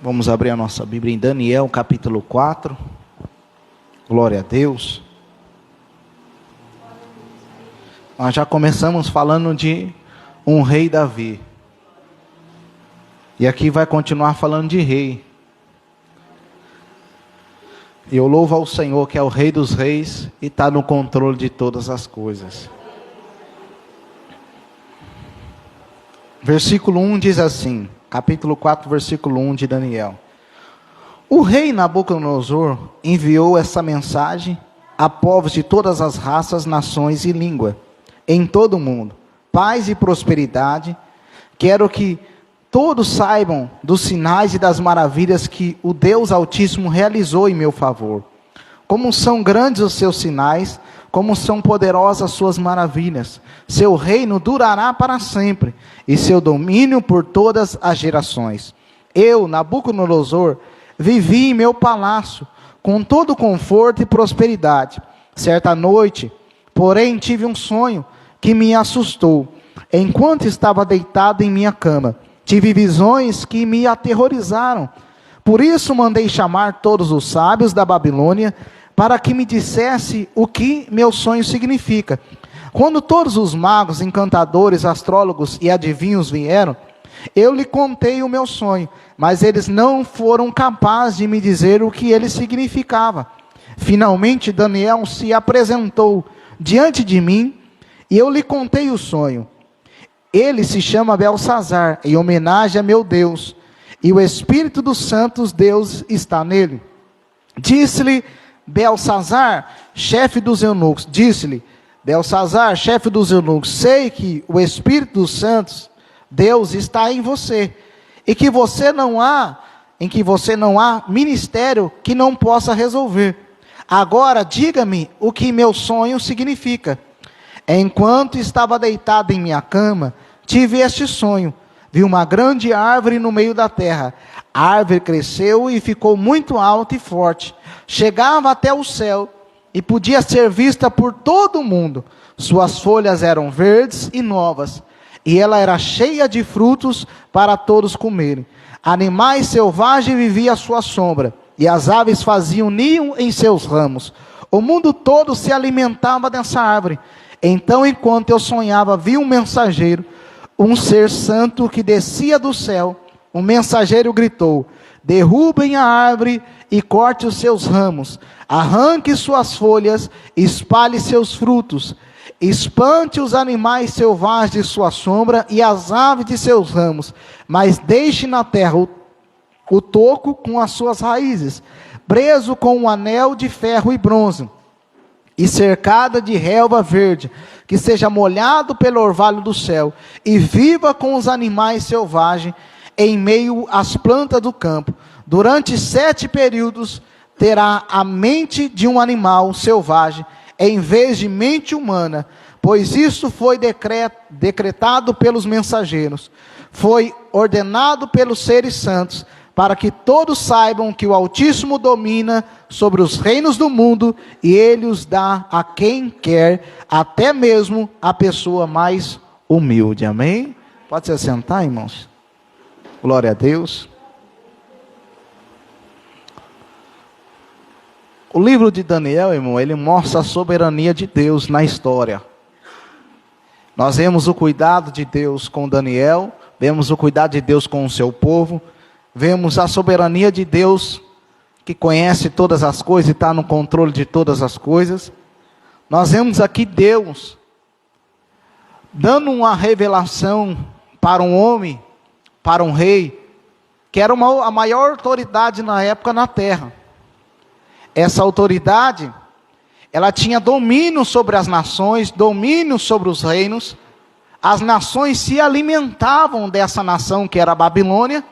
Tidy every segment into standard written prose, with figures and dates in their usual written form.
Vamos abrir a nossa Bíblia em Daniel, capítulo 4. Glória a Deus. Nós já começamos falando de um rei Davi. E aqui vai continuar falando de rei. E eu louvo ao Senhor, que é o Rei dos Reis e está no controle de todas as coisas. Versículo 1 diz assim, capítulo 4, versículo 1 de Daniel. O rei Nabucodonosor enviou essa mensagem a povos de todas as raças, nações e língua, em todo o mundo. Paz e prosperidade. Quero que todos saibam dos sinais e das maravilhas que o Deus Altíssimo realizou em meu favor. Como são grandes os seus sinais, como são poderosas as suas maravilhas. Seu reino durará para sempre, e seu domínio por todas as gerações. Eu, Nabucodonosor, vivi em meu palácio, com todo conforto e prosperidade. Certa noite, porém, tive um sonho que me assustou. Enquanto estava deitado em minha cama, tive visões que me aterrorizaram. Por isso mandei chamar todos os sábios da Babilônia, para que me dissesse o que meu sonho significa. Quando todos os magos, encantadores, astrólogos e adivinhos vieram, eu lhe contei o meu sonho, mas eles não foram capazes de me dizer o que ele significava. Finalmente Daniel se apresentou diante de mim, e eu lhe contei o sonho. Ele se chama Belsazar, em homenagem a meu Deus, e o Espírito dos Santos Deus está nele. Disse-lhe Belsazar, chefe dos eunucos, sei que o Espírito dos Santos Deus está em você, e que em você não há ministério que não possa resolver. Agora diga-me o que meu sonho significa. Enquanto estava deitado em minha cama, tive este sonho. Vi uma grande árvore no meio da terra. A árvore cresceu e ficou muito alta e forte. Chegava até o céu e podia ser vista por todo o mundo. Suas folhas eram verdes e novas, e ela era cheia de frutos para todos comerem. Animais selvagens viviam à sua sombra, e as aves faziam ninho em seus ramos. O mundo todo se alimentava dessa árvore. Então, enquanto eu sonhava, vi um mensageiro, um ser santo que descia do céu. O mensageiro gritou: derrubem a árvore e corte os seus ramos, arranque suas folhas, espalhe seus frutos, espante os animais selvagens de sua sombra e as aves de seus ramos, mas deixe na terra o toco com as suas raízes, preso com um anel de ferro e bronze, e cercada de relva verde, que seja molhado pelo orvalho do céu, e viva com os animais selvagens, em meio às plantas do campo. Durante 7 períodos, terá a mente de um animal selvagem, em vez de mente humana, pois isso foi decretado pelos mensageiros, foi ordenado pelos seres santos, para que todos saibam que o Altíssimo domina sobre os reinos do mundo, e ele os dá a quem quer, até mesmo a pessoa mais humilde. Amém? Pode se assentar, irmãos? Glória a Deus. O livro de Daniel, irmão, ele mostra a soberania de Deus na história. Nós vemos o cuidado de Deus com Daniel, vemos o cuidado de Deus com o seu povo, vemos a soberania de Deus, que conhece todas as coisas e está no controle de todas as coisas. Nós vemos aqui Deus dando uma revelação para um homem, para um rei, que era a maior autoridade na época na terra. Essa autoridade, ela tinha domínio sobre as nações, domínio sobre os reinos. As nações se alimentavam dessa nação que era a Babilônia.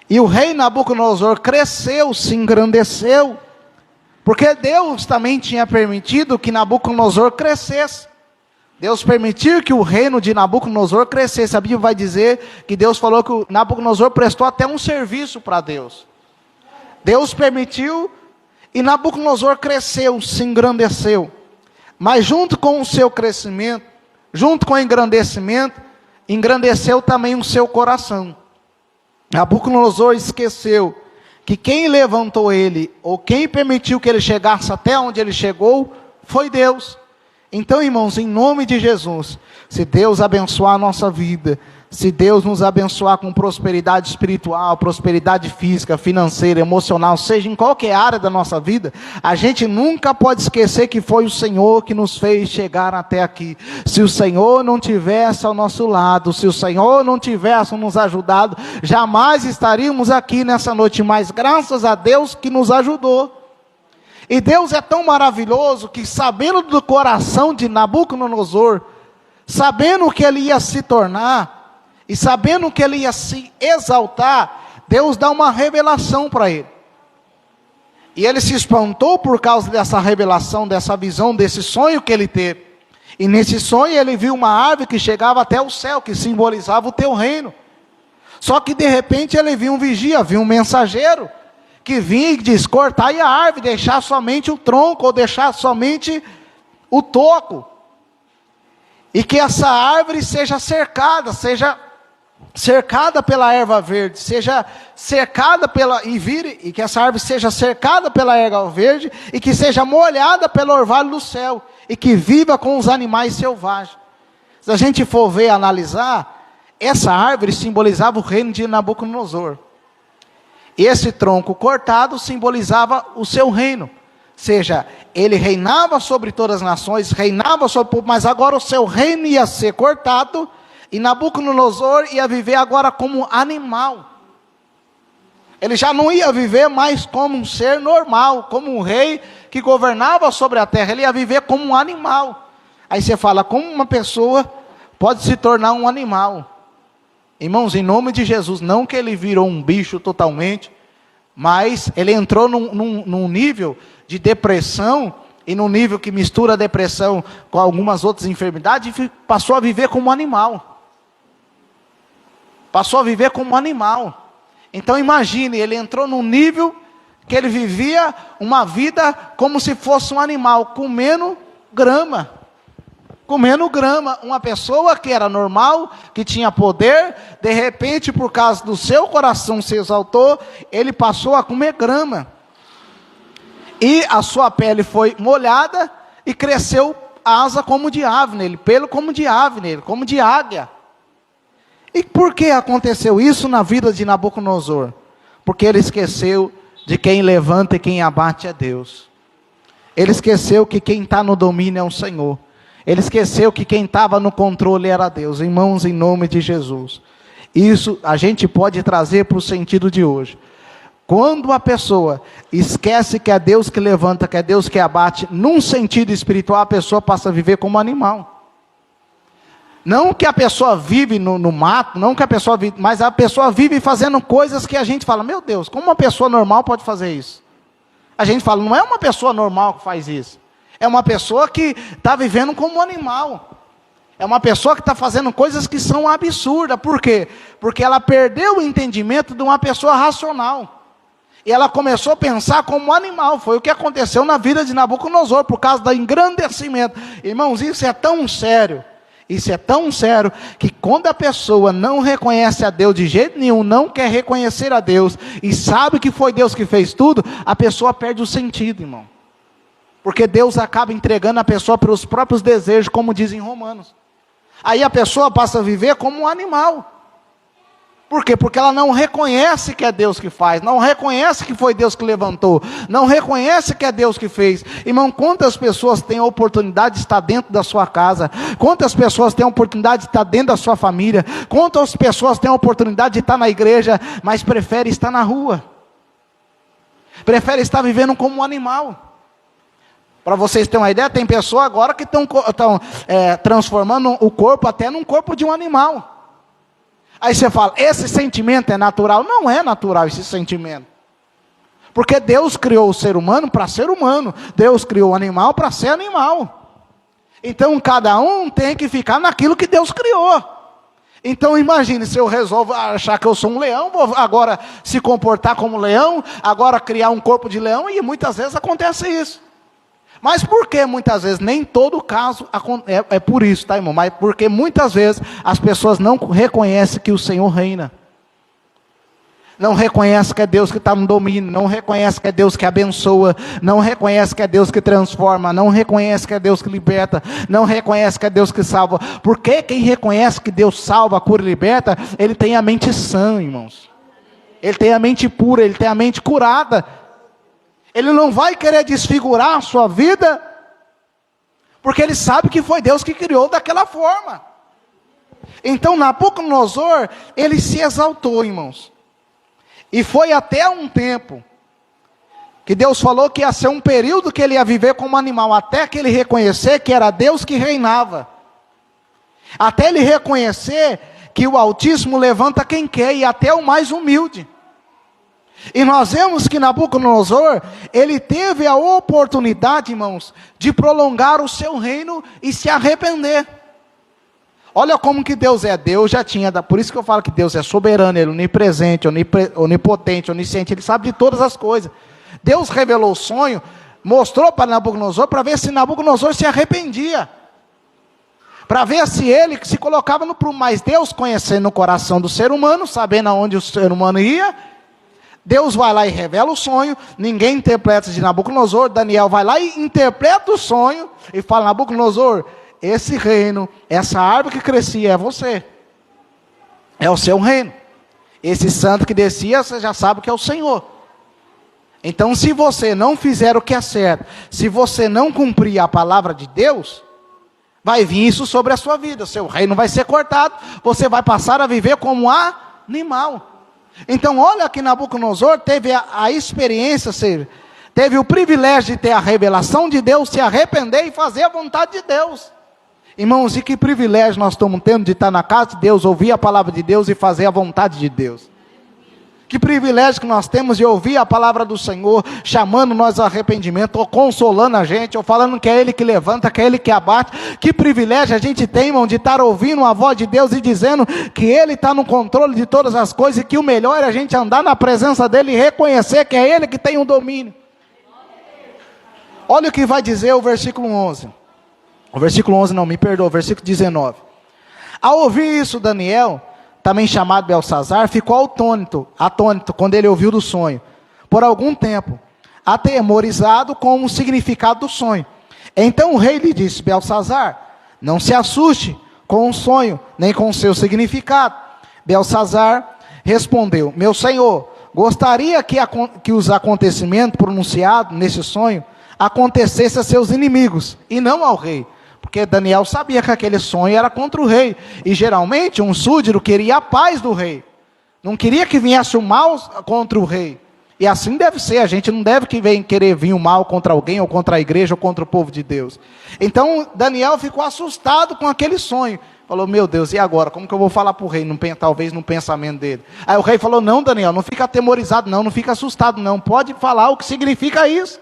E o rei Nabucodonosor cresceu, se engrandeceu, porque Deus também tinha permitido que Nabucodonosor crescesse. Deus permitiu que o reino de Nabucodonosor crescesse. A Bíblia vai dizer que Deus falou que o Nabucodonosor prestou até um serviço para Deus. Deus permitiu, e Nabucodonosor cresceu, se engrandeceu. Mas junto com o seu crescimento, junto com o engrandecimento, engrandeceu também o seu coração. Nabucodonosor esqueceu que quem levantou ele, ou quem permitiu que ele chegasse até onde ele chegou, foi Deus. Então, irmãos, em nome de Jesus, se Deus abençoar a nossa vida, se Deus nos abençoar com prosperidade espiritual, prosperidade física, financeira, emocional, seja em qualquer área da nossa vida, a gente nunca pode esquecer que foi o Senhor que nos fez chegar até aqui. Se o Senhor não tivesse ao nosso lado, se o Senhor não tivesse nos ajudado, jamais estaríamos aqui nessa noite, mas graças a Deus que nos ajudou. E Deus é tão maravilhoso que, sabendo do coração de Nabucodonosor, sabendo o que ele ia se tornar, e sabendo que ele ia se exaltar, Deus dá uma revelação para ele. E ele se espantou por causa dessa revelação, dessa visão, desse sonho que ele teve. E nesse sonho ele viu uma árvore que chegava até o céu, que simbolizava o teu reino. Só que de repente ele viu um vigia, viu um mensageiro, que vinha e diz: cortai a árvore, deixar somente o tronco, ou deixar somente o toco. E que essa árvore seja cercada pela erva verde, seja cercada e que essa árvore seja cercada pela erva verde, e que seja molhada pelo orvalho do céu, e que viva com os animais selvagens. Se a gente for ver, analisar, essa árvore simbolizava o reino de Nabucodonosor. Esse tronco cortado simbolizava o seu reino. Ou seja, ele reinava sobre todas as nações, reinava sobre o povo, mas agora o seu reino ia ser cortado, e Nabucodonosor ia viver agora como animal. Ele já não ia viver mais como um ser normal, como um rei que governava sobre a terra, ele ia viver como um animal. Aí você fala, como uma pessoa pode se tornar um animal? Irmãos, em nome de Jesus, não que ele virou um bicho totalmente, mas ele entrou num nível de depressão, e num nível que mistura a depressão com algumas outras enfermidades, e passou a viver como um animal. Passou a viver como um animal. Então imagine, ele entrou num nível que ele vivia uma vida como se fosse um animal, comendo grama. Comendo grama. Uma pessoa que era normal, que tinha poder, de repente, por causa do seu coração se exaltou, ele passou a comer grama. E a sua pele foi molhada e cresceu asa como de ave nele, pelo como de ave nele, como de águia. E por que aconteceu isso na vida de Nabucodonosor? Porque ele esqueceu de quem levanta e quem abate é Deus. Ele esqueceu que quem está no domínio é o Senhor. Ele esqueceu que quem estava no controle era Deus. Irmãos, em nome de Jesus. Isso a gente pode trazer para o sentido de hoje. Quando a pessoa esquece que é Deus que levanta, que é Deus que abate, num sentido espiritual, a pessoa passa a viver como animal. Não que a pessoa vive no mato, não que a pessoa vive, mas a pessoa vive fazendo coisas que a gente fala, meu Deus, como uma pessoa normal pode fazer isso? A gente fala, não é uma pessoa normal que faz isso. É uma pessoa que está vivendo como um animal. É uma pessoa que está fazendo coisas que são absurdas. Por quê? Porque ela perdeu o entendimento de uma pessoa racional. E ela começou a pensar como um animal. Foi o que aconteceu na vida de Nabucodonosor, por causa do engrandecimento. Irmãos, isso é tão sério. Isso é tão sério, que quando a pessoa não reconhece a Deus de jeito nenhum, não quer reconhecer a Deus, e sabe que foi Deus que fez tudo, a pessoa perde o sentido, irmão. Porque Deus acaba entregando a pessoa pelos próprios desejos, como dizem Romanos. Aí a pessoa passa a viver como um animal. Por quê? Porque ela não reconhece que é Deus que faz, não reconhece que foi Deus que levantou, não reconhece que é Deus que fez. Irmão, quantas pessoas têm a oportunidade de estar dentro da sua casa? Quantas pessoas têm a oportunidade de estar dentro da sua família? Quantas pessoas têm a oportunidade de estar na igreja, mas preferem estar na rua? Preferem estar vivendo como um animal. Para vocês terem uma ideia, tem pessoas agora que estão transformando o corpo até num corpo de um animal. Aí você fala, esse sentimento é natural? Não é natural esse sentimento. Porque Deus criou o ser humano para ser humano. Deus criou o animal para ser animal. Então cada um tem que ficar naquilo que Deus criou. Então imagine, se eu resolvo achar que eu sou um leão, vou agora se comportar como leão, agora criar um corpo de leão, e muitas vezes acontece isso. Mas por que muitas vezes? Nem todo caso é por isso, tá, irmão? Mas porque muitas vezes as pessoas não reconhecem que o Senhor reina. Não reconhece que é Deus que está no domínio, não reconhece que é Deus que abençoa, não reconhece que é Deus que transforma, não reconhece que é Deus que liberta, não reconhece que é Deus que salva. Porque quem reconhece que Deus salva, cura e liberta, ele tem a mente sã, irmãos. Ele tem a mente pura, ele tem a mente curada. Ele não vai querer desfigurar a sua vida, porque ele sabe que foi Deus que criou daquela forma. Então Nabucodonosor, ele se exaltou, irmãos. E foi até um tempo que Deus falou que ia ser um período que ele ia viver como animal, até que ele reconhecer que era Deus que reinava. Até ele reconhecer que o Altíssimo levanta quem quer, e até o mais humilde. E nós vemos que Nabucodonosor, ele teve a oportunidade, irmãos, de prolongar o seu reino e se arrepender. Olha como que Deus é. Deus já tinha, por isso que eu falo que Deus é soberano, Ele é onipresente, onipotente, onisciente, Ele sabe de todas as coisas. Deus revelou o sonho, mostrou para Nabucodonosor, para ver se Nabucodonosor se arrependia. Para ver se ele se colocava no prumo. Mas Deus, conhecendo o coração do ser humano, sabendo aonde o ser humano ia, Deus vai lá e revela o sonho, ninguém interpreta de Nabucodonosor, Daniel vai lá e interpreta o sonho, e fala: Nabucodonosor, esse reino, essa árvore que crescia é você, é o seu reino. Esse santo que descia, você já sabe que é o Senhor. Então, se você não fizer o que é certo, se você não cumprir a palavra de Deus, vai vir isso sobre a sua vida, seu reino vai ser cortado, você vai passar a viver como animal. Então, olha que Nabucodonosor teve a experiência, teve o privilégio de ter a revelação de Deus, se arrepender e fazer a vontade de Deus. Irmãos, e que privilégio nós estamos tendo de estar na casa de Deus, ouvir a palavra de Deus e fazer a vontade de Deus. Que privilégio que nós temos de ouvir a palavra do Senhor, chamando nós ao arrependimento, ou consolando a gente, ou falando que é Ele que levanta, que é Ele que abate. Que privilégio a gente tem, irmão, de estar ouvindo a voz de Deus e dizendo que Ele está no controle de todas as coisas, e que o melhor é a gente andar na presença dEle e reconhecer que é Ele que tem o domínio. Olha o que vai dizer o versículo 11. O versículo 11 não, me perdoa, o versículo 19. Ao ouvir isso, Daniel, também chamado Beltsazar, ficou atônito quando ele ouviu do sonho, por algum tempo, atemorizado com o significado do sonho. Então o rei lhe disse: Beltsazar, não se assuste com o sonho, nem com o seu significado. Beltsazar respondeu: meu senhor, gostaria que os acontecimentos pronunciados nesse sonho acontecessem a seus inimigos, e não ao rei. Porque Daniel sabia que aquele sonho era contra o rei. E geralmente um súdito queria a paz do rei. Não queria que viesse o mal contra o rei. E assim deve ser. A gente não deve querer vir o mal contra alguém, ou contra a igreja, ou contra o povo de Deus. Então Daniel ficou assustado com aquele sonho. Falou: meu Deus, e agora? Como que eu vou falar para o rei? Talvez no pensamento dele. Aí o rei falou: não, Daniel, não fica atemorizado não, não fica assustado não. Pode falar o que significa isso.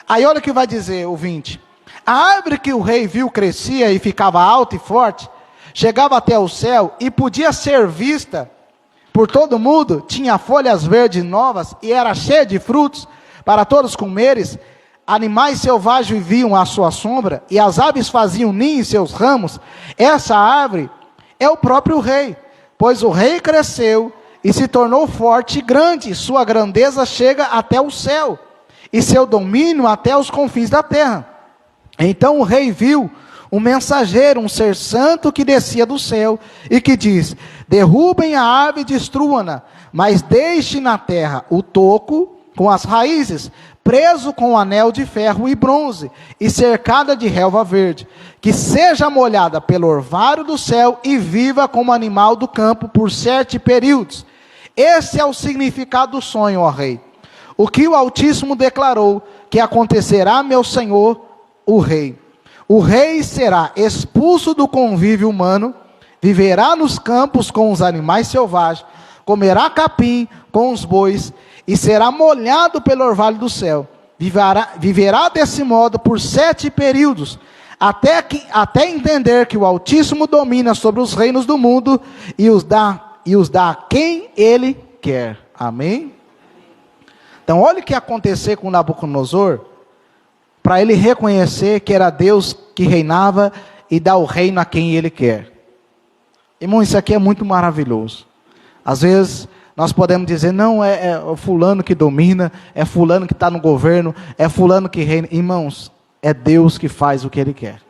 Aí olha o que vai dizer o 20. A árvore que o rei viu crescia e ficava alta e forte, chegava até o céu e podia ser vista por todo mundo, tinha folhas verdes novas e era cheia de frutos para todos comeres. Animais selvagens viviam à sua sombra e as aves faziam ninho em seus ramos. Essa árvore é o próprio rei, pois o rei cresceu e se tornou forte e grande, sua grandeza chega até o céu e seu domínio até os confins da terra. Então o rei viu um mensageiro, um ser santo que descia do céu e que diz: derrubem a árvore e destruam-na, mas deixe na terra o toco com as raízes, preso com um anel de ferro e bronze e cercada de relva verde, que seja molhada pelo orvalho do céu e viva como animal do campo por 7 períodos. Esse é o significado do sonho, ó rei. O que o Altíssimo declarou que acontecerá, meu senhor, o rei. O rei será expulso do convívio humano, viverá nos campos com os animais selvagens, comerá capim com os bois, e será molhado pelo orvalho do céu. Viverá desse modo por 7 períodos, até entender que o Altíssimo domina sobre os reinos do mundo, e os dá a quem ele quer. Amém? Então olha o que aconteceu com Nabucodonosor, para ele reconhecer que era Deus que reinava e dá o reino a quem Ele quer. Irmão, isso aqui é muito maravilhoso. Às vezes, Nós podemos dizer, não, é o fulano que domina, é fulano que está no governo, é fulano que reina. Irmãos, é Deus que faz o que Ele quer.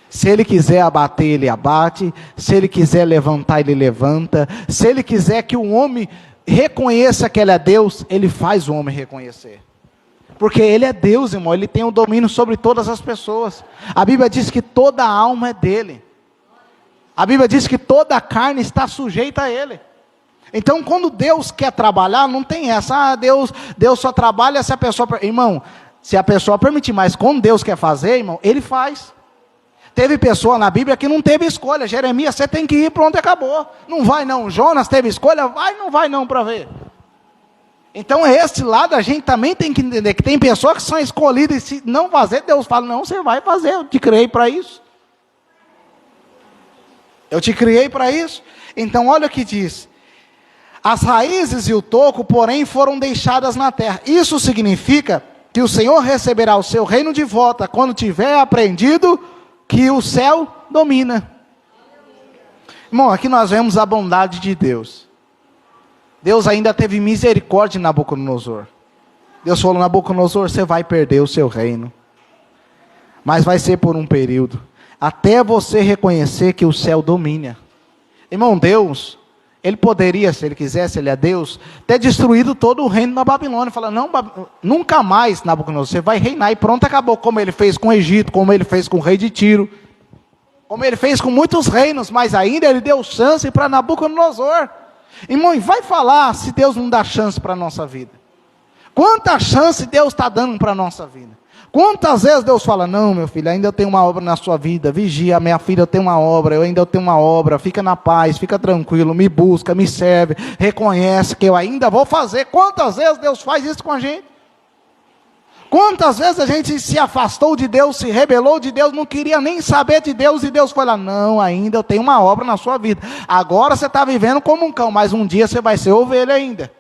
Se Ele quiser abater, Ele abate. Se Ele quiser levantar, Ele levanta. Se Ele quiser que o homem reconheça que Ele é Deus, Ele faz o homem reconhecer. Porque Ele é Deus, irmão, Ele tem o domínio sobre todas as pessoas. A Bíblia diz que toda a alma é dEle. A Bíblia diz que toda a carne está sujeita a Ele. Então, quando Deus quer trabalhar, não tem essa, Deus só trabalha se a pessoa, irmão, se a pessoa permitir, mas quando Deus quer fazer, irmão, Ele faz. Teve pessoa na Bíblia que não teve escolha. Jeremias, você tem que ir, pronto, acabou. Não vai não. Jonas teve escolha, vai, não vai não, para ver. Então, esse lado a gente também tem que entender, que tem pessoas que são escolhidas, e se não fazer, Deus fala, não, você vai fazer, eu te criei para isso. Eu te criei para isso. Então, olha o que diz. As raízes e o toco, porém, foram deixadas na terra. Isso significa que o Senhor receberá o seu reino de volta, quando tiver aprendido que o céu domina. Irmão, aqui nós vemos a bondade de Deus. Deus ainda teve misericórdia de Nabucodonosor. Deus falou, Nabucodonosor, você vai perder o seu reino. Mas vai ser por um período. Até você reconhecer que o céu domina. Irmão, Deus, Ele poderia, se Ele quisesse, Ele é Deus, ter destruído todo o reino da Babilônia. Fala, não, nunca mais, Nabucodonosor, você vai reinar e pronto, acabou. Como Ele fez com o Egito, como Ele fez com o rei de Tiro, como Ele fez com muitos reinos, mas ainda Ele deu chance para Nabucodonosor. Irmão, vai falar se Deus não dá chance para a nossa vida. Quanta chance Deus está dando para a nossa vida? Quantas vezes Deus fala, não, meu filho, ainda eu tenho uma obra na sua vida, vigia, minha filha, eu tenho uma obra, eu tenho uma obra, fica na paz, fica tranquilo, me busca, me serve, reconhece que eu ainda vou fazer. Quantas vezes Deus faz isso com a gente? Quantas vezes a gente se afastou de Deus, se rebelou de Deus, não queria nem saber de Deus, e Deus foi lá, não, ainda eu tenho uma obra na sua vida. Agora você está vivendo como um cão, mas um dia você vai ser ovelha ainda.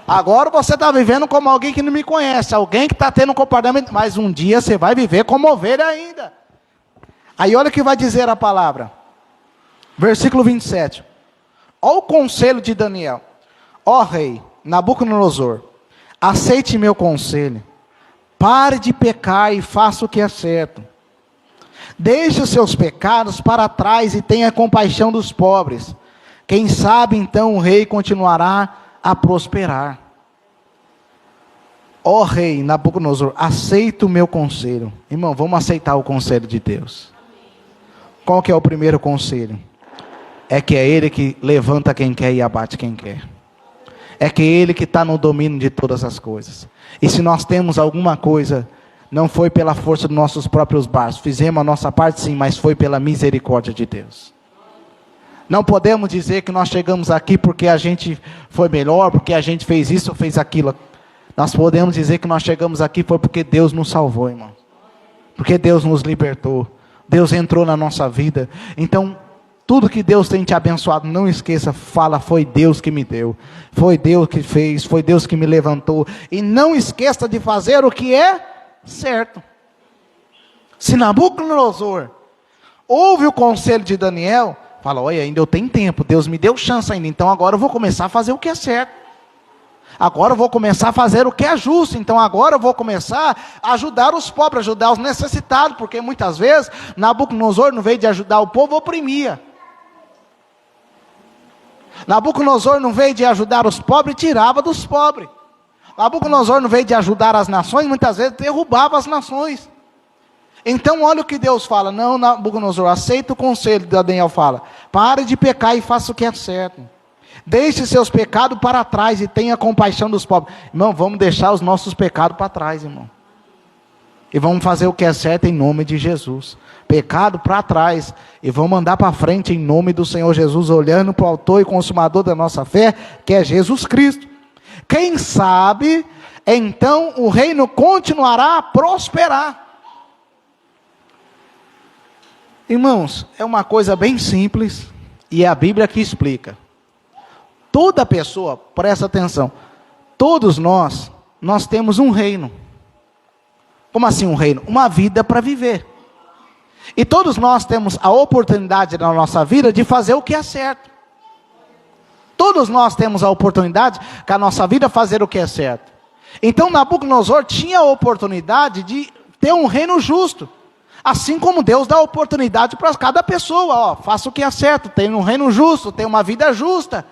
Agora você está vivendo como alguém que não me conhece, alguém que está tendo comportamento, mas um dia você vai viver como ovelha ainda. Aí olha o que vai dizer a palavra, versículo 27, olha o conselho de Daniel, ó rei Nabucodonosor, aceite meu conselho, pare de pecar e faça o que é certo, deixe os seus pecados para trás e tenha compaixão dos pobres, quem sabe então o rei continuará a prosperar. Ó rei Nabucodonosor, aceita o meu conselho. Irmão, vamos aceitar o conselho de Deus. Qual que é o primeiro conselho? É que é Ele que levanta quem quer e abate quem quer. É que é Ele que está no domínio de todas as coisas. E se nós temos alguma coisa, não foi pela força dos nossos próprios braços, fizemos a nossa parte sim, mas foi pela misericórdia de Deus. Não podemos dizer que nós chegamos aqui porque a gente foi melhor, porque a gente fez isso ou fez aquilo. Nós podemos dizer que nós chegamos aqui foi porque Deus nos salvou, irmão. Porque Deus nos libertou. Deus entrou na nossa vida. Então, tudo que Deus tem te abençoado, não esqueça, fala, foi Deus que me deu. Foi Deus que fez, foi Deus que me levantou. E não esqueça de fazer o que é certo. Se Nabucodonosor ouve o conselho de Daniel, fala, olha, ainda eu tenho tempo, Deus me deu chance ainda, então agora eu vou começar a fazer o que é certo. Agora eu vou começar a fazer o que é justo, então agora eu vou começar a ajudar os pobres, ajudar os necessitados, porque muitas vezes Nabucodonosor, no veio de ajudar o povo, oprimia. Nabucodonosor não veio de ajudar os pobres, tirava dos pobres. Nabucodonosor não veio de ajudar as nações, muitas vezes derrubava as nações. Então olha o que Deus fala, não, Nabucodonosor, aceita o conselho, Daniel fala, pare de pecar e faça o que é certo, deixe seus pecados para trás e tenha compaixão dos pobres. Irmão, vamos deixar os nossos pecados para trás, irmão, e vamos fazer o que é certo em nome de Jesus, pecado para trás, e vamos andar para frente em nome do Senhor Jesus, olhando para o autor e consumador da nossa fé, que é Jesus Cristo. Quem sabe, então o reino continuará a prosperar. Irmãos, é uma coisa bem simples, e é a Bíblia que explica. Toda pessoa, presta atenção, todos nós temos um reino. Como assim um reino? Uma vida para viver. E todos nós temos a oportunidade na nossa vida de fazer o que é certo. Todos nós temos a oportunidade com a nossa vida fazer o que é certo. Então Nabucodonosor tinha a oportunidade de ter um reino justo. Assim como Deus dá oportunidade para cada pessoa. Ó, faça o que é certo, tenha um reino justo, tenha uma vida justa.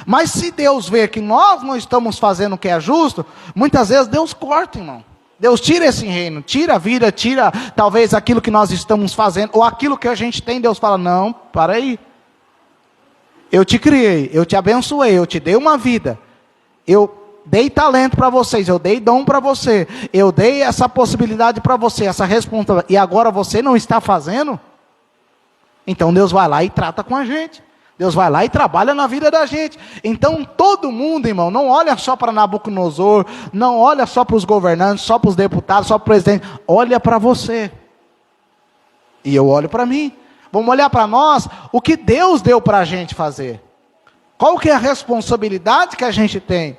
Mas se Deus vê que nós não estamos fazendo o que é justo, muitas vezes Deus corta, irmão. Deus tira esse reino, tira a vida, tira talvez aquilo que nós estamos fazendo, ou aquilo que a gente tem. Deus fala, não, para aí. Eu te criei, eu te abençoei, eu te dei uma vida. Eu dei talento para vocês, eu dei dom para você. Eu dei essa possibilidade para você, essa responsabilidade. E agora você não está fazendo? Então Deus vai lá e trata com a gente. Deus vai lá e trabalha na vida da gente. Então todo mundo, irmão, não olha só para Nabucodonosor, não olha só para os governantes, só para os deputados, só para o presidente. Olha para você. E eu olho para mim. Vamos olhar para nós, o que Deus deu para a gente fazer. Qual que é a responsabilidade que a gente tem?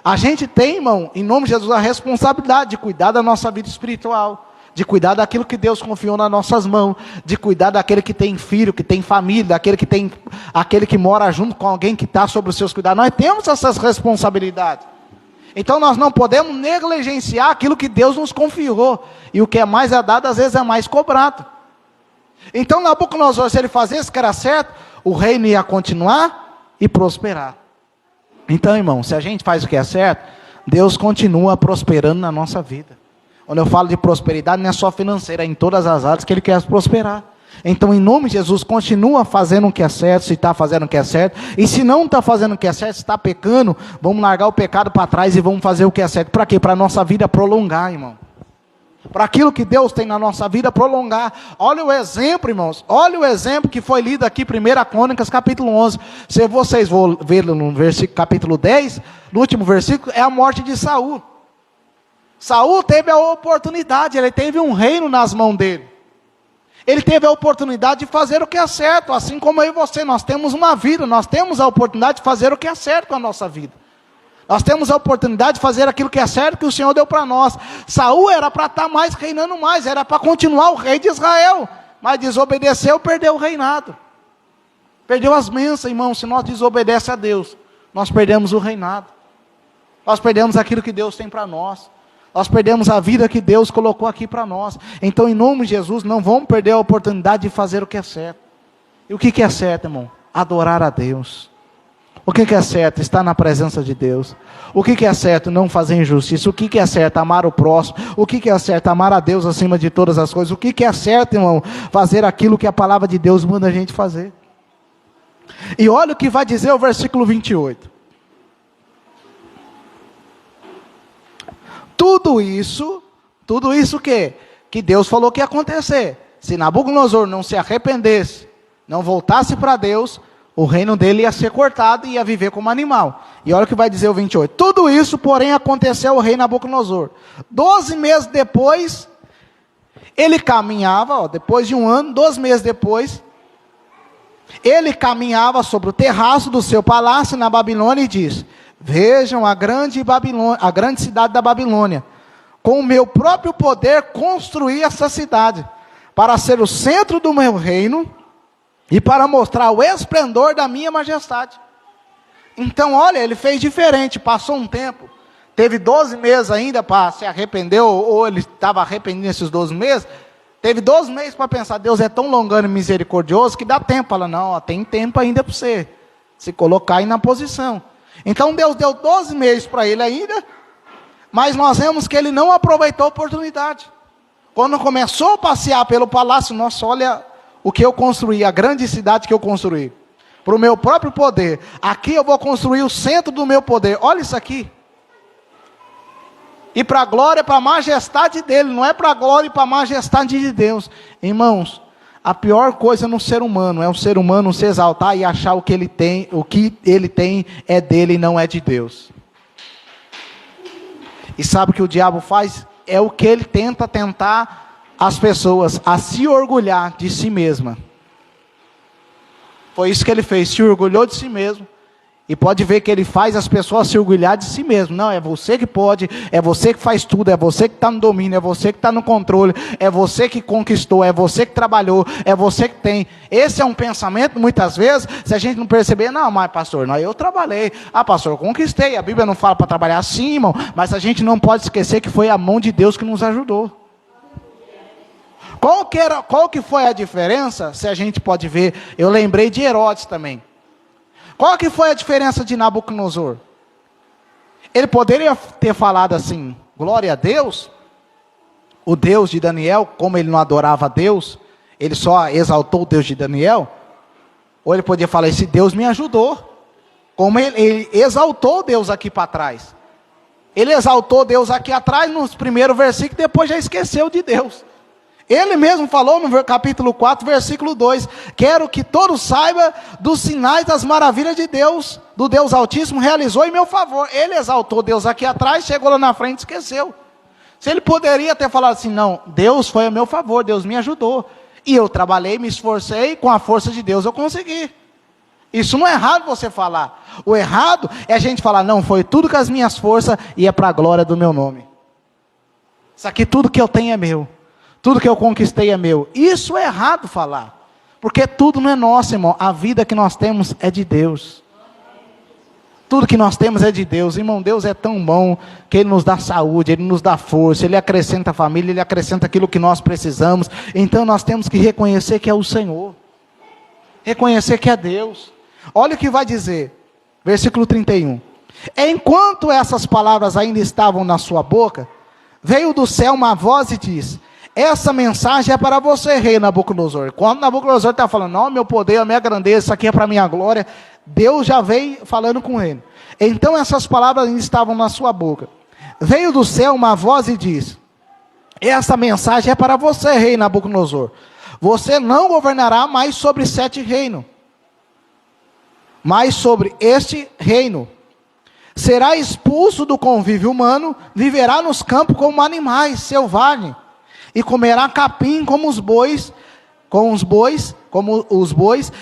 A gente tem, irmão, em nome de Jesus, a responsabilidade de cuidar da nossa vida espiritual. De cuidar daquilo que Deus confiou nas nossas mãos, de cuidar daquele que tem filho, que tem família, aquele que mora junto com alguém que está sobre os seus cuidados. Nós temos essas responsabilidades. Então nós não podemos negligenciar aquilo que Deus nos confiou. E o que é mais é dado, às vezes é mais cobrado. Então Nabucodonosor, se ele fazia isso que era certo, o reino ia continuar e prosperar. Então, irmão, se a gente faz o que é certo, Deus continua prosperando na nossa vida. Quando eu falo de prosperidade, não é só financeira, é em todas as áreas que Ele quer prosperar. Então, em nome de Jesus, continua fazendo o que é certo, se está fazendo o que é certo. E se não está fazendo o que é certo, se está pecando, vamos largar o pecado para trás e vamos fazer o que é certo. Para quê? Para a nossa vida prolongar, irmão. Para aquilo que Deus tem na nossa vida prolongar. Olha o exemplo, irmãos. Olha o exemplo que foi lido aqui, 1 Crônicas, capítulo 11. Se vocês vão ver no versículo, capítulo 10, no último versículo, é a morte de Saul. Saul teve a oportunidade, ele teve um reino nas mãos dele. Ele teve a oportunidade de fazer o que é certo, assim como eu e você. Nós temos uma vida, nós temos a oportunidade de fazer o que é certo com a nossa vida. Nós temos a oportunidade de fazer aquilo que é certo que o Senhor deu para nós. Saul era para estar mais reinando mais, era para continuar o rei de Israel. Mas desobedeceu, perdeu o reinado. Perdeu as bênçãos, irmão. Se nós desobedecemos a Deus, nós perdemos o reinado. Nós perdemos aquilo que Deus tem para nós. Nós perdemos a vida que Deus colocou aqui para nós. Então, em nome de Jesus, não vamos perder a oportunidade de fazer o que é certo. E o que é certo, irmão? Adorar a Deus. O que é certo? Estar na presença de Deus. O que é certo? Não fazer injustiça. O que é certo? Amar o próximo. O que é certo? Amar a Deus acima de todas as coisas. O que é certo, irmão? Fazer aquilo que a palavra de Deus manda a gente fazer. E olha o que vai dizer o versículo 28. Tudo isso o quê? Que Deus falou que ia acontecer. Se Nabucodonosor não se arrependesse, não voltasse para Deus, o reino dele ia ser cortado e ia viver como animal. E olha o que vai dizer o 28. Tudo isso, porém, aconteceu ao rei Nabucodonosor. 12 meses depois, ele caminhava, depois de um ano, 12 meses depois, ele caminhava sobre o terraço do seu palácio na Babilônia e disse: vejam a grande cidade da Babilônia. Com o meu próprio poder construí essa cidade, para ser o centro do meu reino, e para mostrar o esplendor da minha majestade. Então, olha, ele fez diferente, passou um tempo, teve 12 meses ainda para se arrepender, ou ele estava arrependido nesses 12 meses, teve 12 meses para pensar, Deus é tão longano e misericordioso, que dá tempo. Fala, não, tem tempo ainda para você se colocar aí na posição. Então Deus deu 12 meses para ele ainda, mas nós vemos que ele não aproveitou a oportunidade. Quando começou a passear pelo palácio, nossa, olha o que eu construí, a grande cidade que eu construí, para o meu próprio poder. Aqui eu vou construir o centro do meu poder. Olha isso aqui. E para a glória, para a majestade dele, não é para a glória e para a majestade de Deus. Irmãos, a pior coisa no ser humano é o ser humano se exaltar e achar o que ele tem é dele e não é de Deus. E sabe o que o diabo faz? É o que ele tentar as pessoas a se orgulhar de si mesma. Foi isso que ele fez, se orgulhou de si mesmo E pode ver que ele faz as pessoas se orgulhar de si mesmo. Não, é você que pode, é você que faz tudo, é você que está no domínio, é você que está no controle, é você que conquistou, é você que trabalhou, é você que tem. Esse é um pensamento, muitas vezes, se a gente não perceber, não, mas pastor, não, eu trabalhei. Ah, pastor, eu conquistei. A Bíblia não fala para trabalhar assim, irmão, mas a gente não pode esquecer que foi a mão de Deus que nos ajudou. Qual que foi a diferença? Se a gente pode ver, eu lembrei de Herodes também. Qual que foi a diferença de Nabucodonosor? Ele poderia ter falado assim, glória a Deus, o Deus de Daniel, como ele não adorava a Deus, ele só exaltou o Deus de Daniel. Ou ele podia falar, esse Deus me ajudou, como ele exaltou Deus aqui para trás. Ele exaltou Deus aqui atrás, nos primeiros versículos, depois já esqueceu de Deus. Ele mesmo falou no capítulo 4, versículo 2, quero que todos saibam dos sinais das maravilhas de Deus, do Deus Altíssimo, realizou em meu favor. Ele exaltou Deus aqui atrás, chegou lá na frente e esqueceu. Se ele poderia ter falado assim, não, Deus foi a meu favor, Deus me ajudou. E eu trabalhei, me esforcei, com a força de Deus eu consegui. Isso não é errado você falar. O errado é a gente falar, não, foi tudo com as minhas forças e é para a glória do meu nome. Isso aqui tudo que eu tenho é meu. Tudo que eu conquistei é meu. Isso é errado falar. Porque tudo não é nosso, irmão. A vida que nós temos é de Deus. Tudo que nós temos é de Deus. Irmão, Deus é tão bom que Ele nos dá saúde, Ele nos dá força, Ele acrescenta a família, Ele acrescenta aquilo que nós precisamos. Então nós temos que reconhecer que é o Senhor. Reconhecer que é Deus. Olha o que vai dizer. Versículo 31. Enquanto essas palavras ainda estavam na sua boca, veio do céu uma voz e disse, essa mensagem é para você, rei Nabucodonosor. Quando Nabucodonosor está falando, não, meu poder, a minha grandeza, isso aqui é para a minha glória, Deus já veio falando com ele. Então essas palavras ainda estavam na sua boca. Veio do céu uma voz e disse, essa mensagem é para você, rei Nabucodonosor. Você não governará mais sobre 7 reinos, mas sobre este reino. Será expulso do convívio humano, viverá nos campos como animais selvagens. E comerá capim como os bois,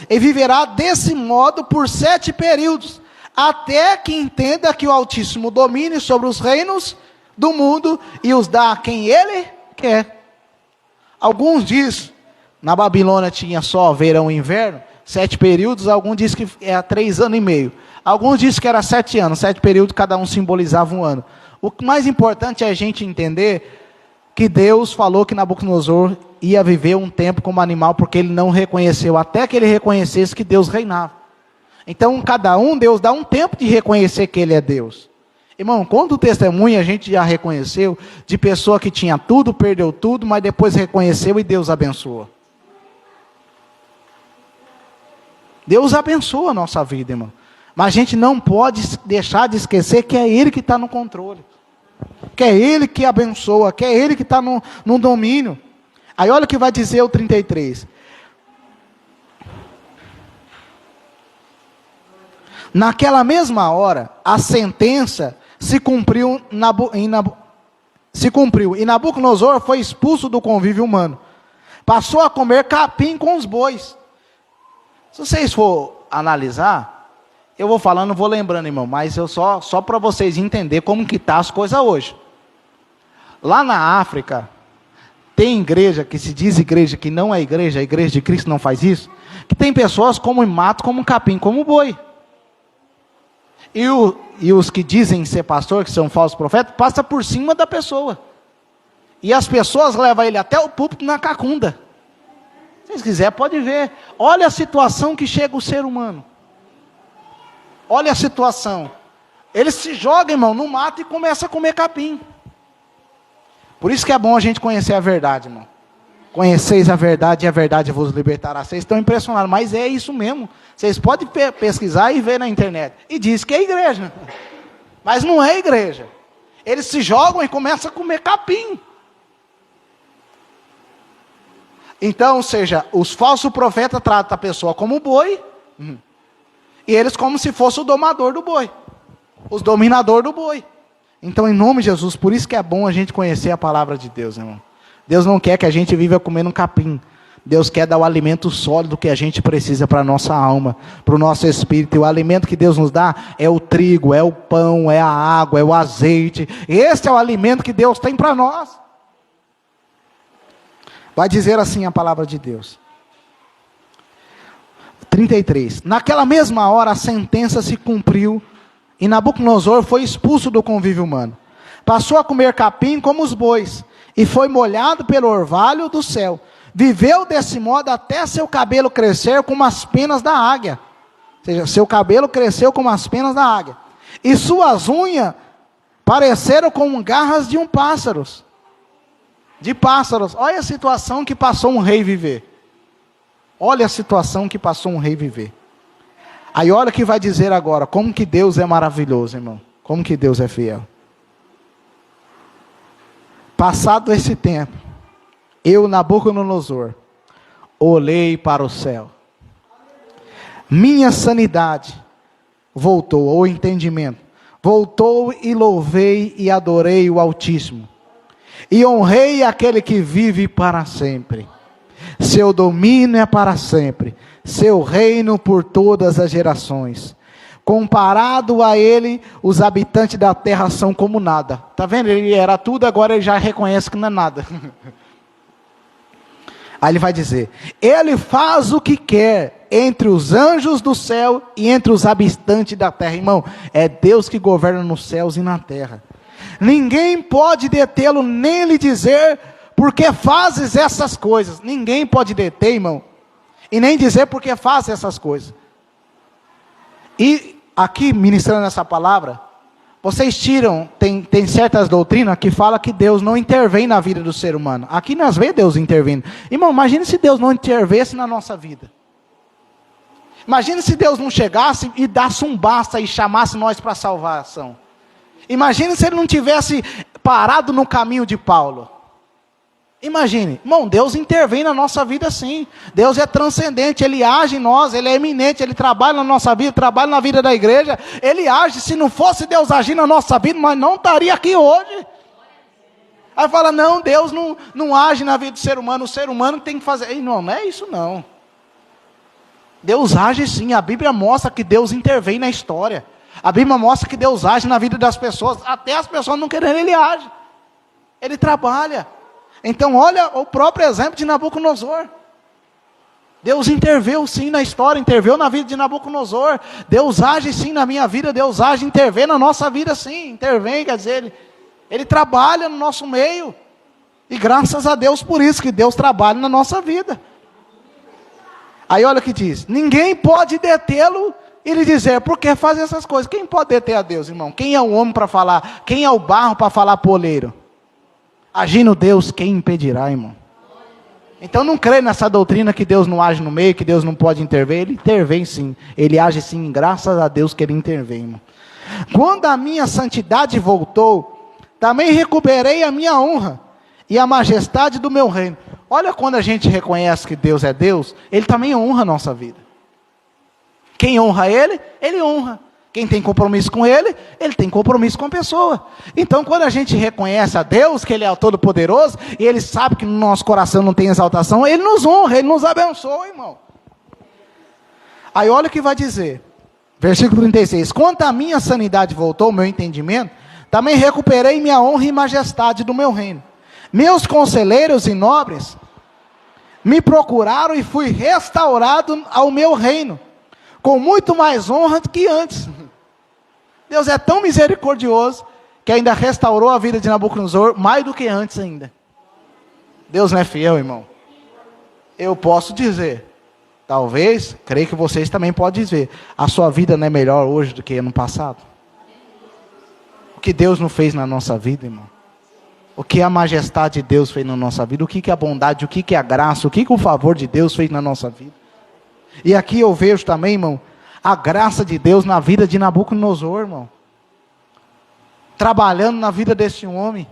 e viverá desse modo por 7 períodos, até que entenda que o Altíssimo domine sobre os reinos do mundo e os dá a quem Ele quer. Alguns dizem, na Babilônia tinha só verão e inverno, 7 períodos, alguns dizem que era 3 anos e meio. Alguns dizem que era 7 anos, 7 períodos, cada um simbolizava um ano. O mais importante é a gente entender que Deus falou que Nabucodonosor ia viver um tempo como animal, porque ele não reconheceu, até que ele reconhecesse que Deus reinava. Então, cada um, Deus dá um tempo de reconhecer que Ele é Deus. Irmão, quanto testemunho a gente já reconheceu, de pessoa que tinha tudo, perdeu tudo, mas depois reconheceu e Deus abençoa. Deus abençoa a nossa vida, irmão. Mas a gente não pode deixar de esquecer que é Ele que está no controle. Que é Ele que abençoa, que é Ele que está no domínio. Aí olha o que vai dizer o 33. Naquela mesma hora, a sentença se cumpriu, e Nabucodonosor foi expulso do convívio humano. Passou a comer capim com os bois. Se vocês for analisar, eu vou falando, vou lembrando, irmão, mas eu só para vocês entenderem como que tá as coisas hoje. Lá na África, tem igreja que se diz igreja que não é igreja, a igreja de Cristo não faz isso, que tem pessoas como mato, como capim, como boi. E os que dizem ser pastor, que são falsos profetas, passa por cima da pessoa. E as pessoas levam ele até o púlpito na cacunda. Se vocês quiserem, pode ver. Olha a situação que chega o ser humano. Olha a situação. Ele se joga, irmão, no mato e começa a comer capim. Por isso que é bom a gente conhecer a verdade, irmão. Conheceis a verdade e a verdade vos libertará. Vocês estão impressionados, mas é isso mesmo. Vocês podem pesquisar e ver na internet. E diz que é igreja. Mas não é igreja. Eles se jogam e começam a comer capim. Então, ou seja, os falsos profetas tratam a pessoa como boi. E eles como se fosse o domador do boi. Os dominadores do boi. Então, em nome de Jesus, por isso que é bom a gente conhecer a palavra de Deus, irmão. Deus não quer que a gente viva comendo capim. Deus quer dar o alimento sólido que a gente precisa para a nossa alma, para o nosso espírito. E o alimento que Deus nos dá é o trigo, é o pão, é a água, é o azeite. Esse é o alimento que Deus tem para nós. Vai dizer assim a palavra de Deus. 33. Naquela mesma hora a sentença se cumpriu e Nabucodonosor foi expulso do convívio humano. Passou a comer capim como os bois e foi molhado pelo orvalho do céu. Viveu desse modo até seu cabelo crescer como as penas da águia. Ou seja, seu cabelo cresceu como as penas da águia. E suas unhas pareceram como garras de pássaros. De pássaros. Olha a situação que passou um rei viver. Olha a situação que passou um rei viver. Aí olha o que vai dizer agora. Como que Deus é maravilhoso, irmão. Como que Deus é fiel. Passado esse tempo, eu, Nabucodonosor, olhei para o céu. Minha sanidade voltou, ou entendimento, voltou e louvei e adorei o Altíssimo. E honrei aquele que vive para sempre. Seu domínio é para sempre, seu reino por todas as gerações. Comparado a ele, os habitantes da terra são como nada. Está vendo? Ele era tudo, agora ele já reconhece que não é nada. Aí ele vai dizer, ele faz o que quer entre os anjos do céu e entre os habitantes da terra. Irmão, é Deus que governa nos céus e na terra. Ninguém pode detê-lo, nem lhe dizer, porque fazes essas coisas. Ninguém pode deter, irmão, e nem dizer porque faz essas coisas. E aqui, ministrando essa palavra, vocês tiram, tem certas doutrinas que falam que Deus não intervém na vida do ser humano. Aqui nós vemos Deus intervindo. Irmão, imagine se Deus não intervesse na nossa vida. Imagine se Deus não chegasse e desse um basta e chamasse nós para a salvação. Imagine se Ele não tivesse parado no caminho de Paulo. Imagine, irmão, Deus intervém na nossa vida sim. Deus é transcendente, Ele age em nós, Ele é eminente, Ele trabalha na nossa vida, trabalha na vida da igreja. Ele age, se não fosse Deus agir na nossa vida, nós não estaria aqui hoje. Aí fala, não, Deus não age na vida do ser humano, o ser humano tem que fazer. Ei, não é isso não. Deus age sim, a Bíblia mostra que Deus intervém na história. A Bíblia mostra que Deus age na vida das pessoas, até as pessoas não querendo, Ele age. Ele trabalha. Então olha o próprio exemplo de Nabucodonosor. Deus interveio sim na história, interveio na vida de Nabucodonosor. Deus age sim na minha vida, Deus age, intervém na nossa vida sim. Intervém, quer dizer, Ele trabalha no nosso meio. E graças a Deus por isso que Deus trabalha na nossa vida. Aí olha o que diz, ninguém pode detê-lo e lhe dizer, por que faz essas coisas? Quem pode deter a Deus, irmão? Quem é o homem para falar? Quem é o barro para falar pro oleiro? Agindo Deus, quem impedirá, irmão? Então não crê nessa doutrina que Deus não age no meio, que Deus não pode intervir. Ele intervém sim, Ele age sim, graças a Deus que Ele intervém, irmão. Quando a minha santidade voltou, também recuperei a minha honra e a majestade do meu reino. Olha, quando a gente reconhece que Deus é Deus, Ele também honra a nossa vida. Quem honra Ele, Ele honra. Quem tem compromisso com Ele, Ele tem compromisso com a pessoa. Então quando a gente reconhece a Deus, que Ele é o Todo-Poderoso, e Ele sabe que no nosso coração não tem exaltação, Ele nos honra, Ele nos abençoa, irmão. Aí olha o que vai dizer, versículo 36, quanto a minha sanidade voltou, o meu entendimento, também recuperei minha honra e majestade do meu reino. Meus conselheiros e nobres me procuraram e fui restaurado ao meu reino, com muito mais honra do que antes. Deus é tão misericordioso, que ainda restaurou a vida de Nabucodonosor, mais do que antes ainda. Deus não é fiel, irmão. Eu posso dizer, talvez, creio que vocês também podem dizer, a sua vida não é melhor hoje do que ano passado? O que Deus não fez na nossa vida, irmão? O que a majestade de Deus fez na nossa vida? O que a bondade, o que a graça, o que o favor de Deus fez na nossa vida? E aqui eu vejo também, irmão, a graça de Deus na vida de Nabucodonosor, irmão. Trabalhando na vida desse homem,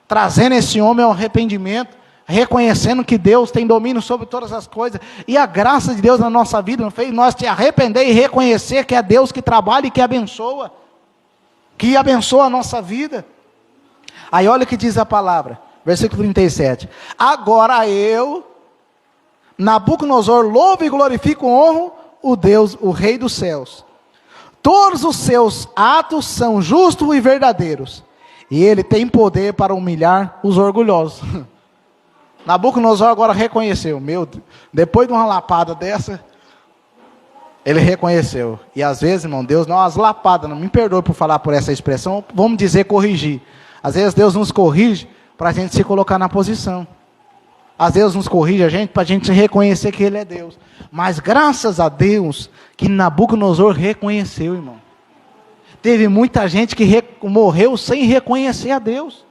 trazendo esse homem ao arrependimento, reconhecendo que Deus tem domínio sobre todas as coisas. E a graça de Deus na nossa vida não fez nós te arrepender e reconhecer que é Deus que trabalha e que abençoa a nossa vida. Aí olha o que diz a palavra, versículo 37. Agora eu, Nabucodonosor louva e glorifica e honra o Deus, o Rei dos céus. Todos os seus atos são justos e verdadeiros, e ele tem poder para humilhar os orgulhosos. Nabucodonosor agora reconheceu, meu Deus, depois de uma lapada dessa, ele reconheceu. E às vezes, irmão, Deus não, as lapadas, não me perdoe por falar por essa expressão, vamos dizer corrigir. Às vezes Deus nos corrige para a gente se colocar na posição. Às vezes nos corrige a gente para a gente reconhecer que Ele é Deus. Mas graças a Deus que Nabucodonosor reconheceu, irmão. Teve muita gente que morreu sem reconhecer a Deus.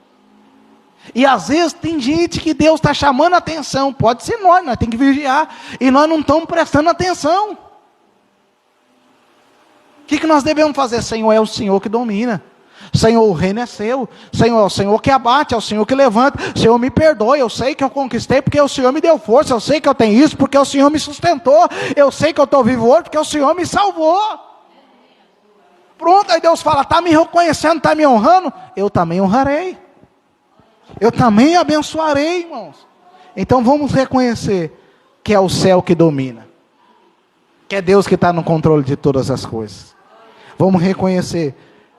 E às vezes tem gente que Deus está chamando a atenção. Pode ser nós temos que vigiar. E nós não estamos prestando atenção. O que nós devemos fazer? Senhor, é o Senhor que domina. Senhor, o reino é seu. Senhor, é o Senhor que abate, é o Senhor que levanta. Senhor, me perdoe, eu sei que eu conquistei porque o Senhor me deu força. Eu sei que eu tenho isso porque o Senhor me sustentou. Eu sei que eu estou vivo hoje porque o Senhor me salvou. Pronto, aí Deus fala, está me reconhecendo, está me honrando? Eu também honrarei. Eu também abençoarei, irmãos. Então vamos reconhecer que é o céu que domina. Que é Deus que está no controle de todas as coisas. Vamos reconhecer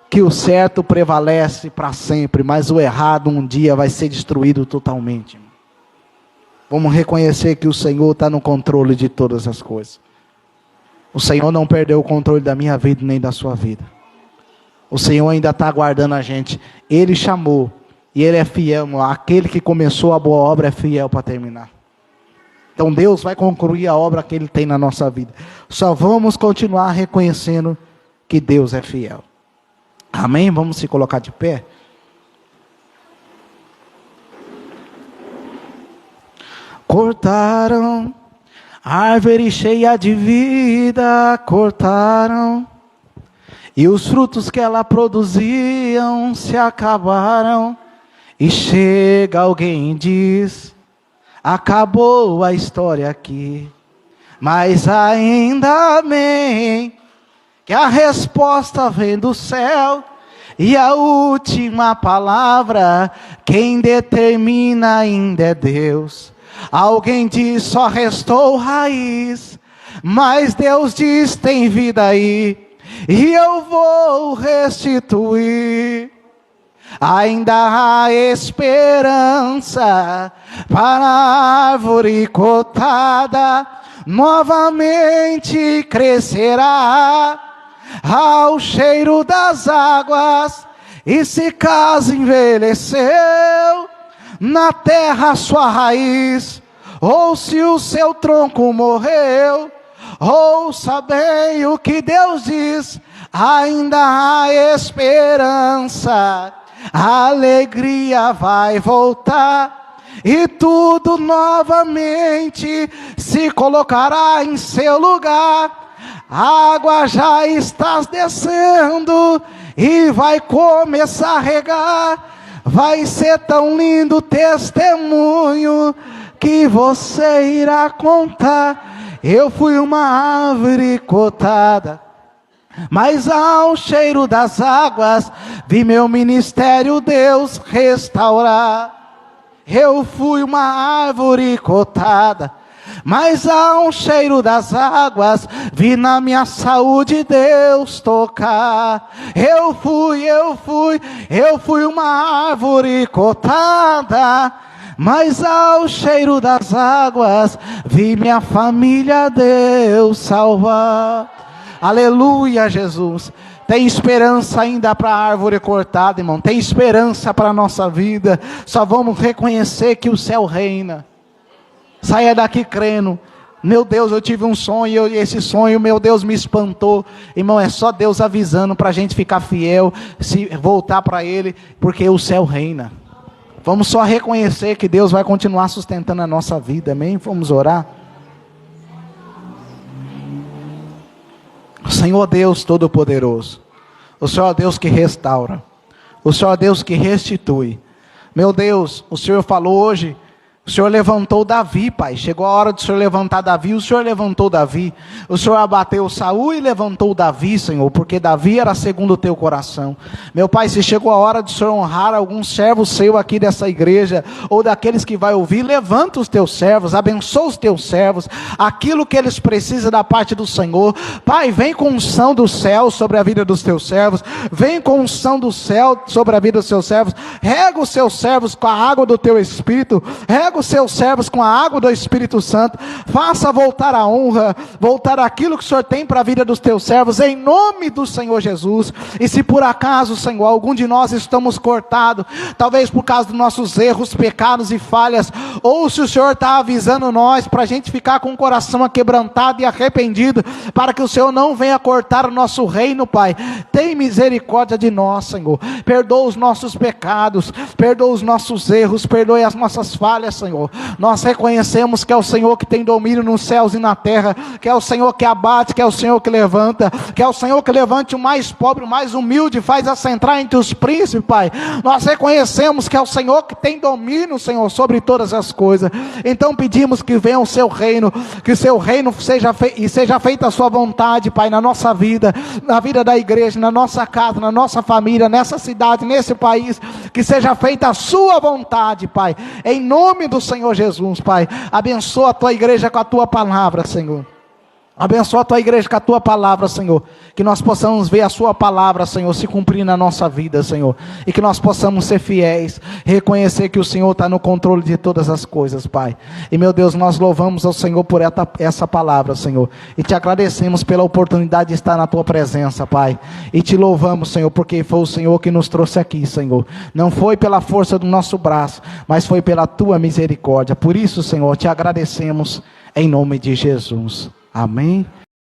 que o certo prevalece para sempre, mas o errado um dia vai ser destruído totalmente. Vamos reconhecer que o Senhor está no controle de todas as coisas. O Senhor não perdeu o controle da minha vida nem da sua vida. O Senhor ainda está aguardando a gente. Ele chamou e Ele é fiel. Aquele que começou a boa obra é fiel para terminar. Então Deus vai concluir a obra que Ele tem na nossa vida. Só vamos continuar reconhecendo que Deus é fiel. Amém? Vamos se colocar de pé. Cortaram árvore cheia de vida, cortaram, e os frutos que ela produziam se acabaram. E chega alguém e diz, acabou a história aqui, mas ainda bem que a resposta vem do céu, e a última palavra, quem determina ainda é Deus. Alguém diz, só restou raiz, mas Deus diz, tem vida aí, e eu vou restituir. Ainda há esperança para a árvore cortada, novamente crescerá ao cheiro das águas, e se caso envelheceu na terra sua raiz, ou se o seu tronco morreu, ouça bem o que Deus diz, ainda há esperança, a alegria vai voltar, e tudo novamente se colocará em seu lugar. A água já está descendo e vai começar a regar. Vai ser tão lindo o testemunho que você irá contar. Eu fui uma árvore cortada, mas ao cheiro das águas vi meu ministério Deus restaurar. Eu fui uma árvore cortada, mas ao cheiro das águas vi na minha saúde Deus tocar. Eu fui uma árvore cortada, mas ao cheiro das águas vi minha família Deus salvar. Aleluia, Jesus. Tem esperança ainda para a árvore cortada, irmão. Tem esperança para a nossa vida. Só vamos reconhecer que o céu reina. Saia daqui crendo. Meu Deus, eu tive um sonho, e esse sonho, meu Deus, me espantou. Irmão, é só Deus avisando para a gente ficar fiel, se voltar para Ele, porque o céu reina. Vamos só reconhecer que Deus vai continuar sustentando a nossa vida, amém? Vamos orar. O Senhor Deus Todo-Poderoso, o Senhor Deus que restaura, o Senhor Deus que restitui. Meu Deus, o Senhor falou hoje O Senhor levantou Davi, Pai. Chegou a hora do Senhor levantar Davi. O Senhor levantou Davi. O Senhor abateu Saul e levantou Davi, Senhor. Porque Davi era segundo o teu coração. Meu Pai, se chegou a hora do Senhor honrar algum servo seu aqui dessa igreja, ou daqueles que vai ouvir, levanta os teus servos, abençoa os teus servos, aquilo que eles precisam da parte do Senhor. Pai, vem com unção do céu sobre a vida dos teus servos. Vem com unção do céu sobre a vida dos teus servos. Rega os seus servos com a água do teu Espírito. Rega os seus servos com a água do Espírito Santo. Faça voltar a honra, voltar aquilo que o Senhor tem para a vida dos teus servos, em nome do Senhor Jesus. E se por acaso, Senhor, algum de nós estamos cortados, talvez por causa dos nossos erros, pecados e falhas, ou se o Senhor está avisando nós para a gente ficar com o coração aquebrantado e arrependido, para que o Senhor não venha cortar o nosso reino, Pai, tem misericórdia de nós, Senhor. Perdoa os nossos pecados, perdoa os nossos erros, perdoe as nossas falhas, Senhor. Nós reconhecemos que é o Senhor que tem domínio nos céus e na terra, que é o Senhor que abate, que é o Senhor que levanta, que é o Senhor que levante o mais pobre, o mais humilde, faz assentar entre os príncipes, Pai. Nós reconhecemos que é o Senhor que tem domínio, Senhor, sobre todas as coisas. Então pedimos que venha o seu reino, que o seu reino seja feita a sua vontade, Pai, na nossa vida, na vida da igreja, na nossa casa, na nossa família, nessa cidade, nesse país, que seja feita a sua vontade, Pai, em nome do Senhor Jesus, Pai. Abençoa a tua igreja com a tua palavra, Senhor. Abençoa a tua igreja com a tua palavra, Senhor. Que nós possamos ver a sua palavra, Senhor, se cumprir na nossa vida, Senhor. E que nós possamos ser fiéis, reconhecer que o Senhor está no controle de todas as coisas, Pai. E, meu Deus, nós louvamos ao Senhor por essa palavra, Senhor. E te agradecemos pela oportunidade de estar na tua presença, Pai. E te louvamos, Senhor, porque foi o Senhor que nos trouxe aqui, Senhor. Não foi pela força do nosso braço, mas foi pela tua misericórdia. Por isso, Senhor, te agradecemos em nome de Jesus. Amém.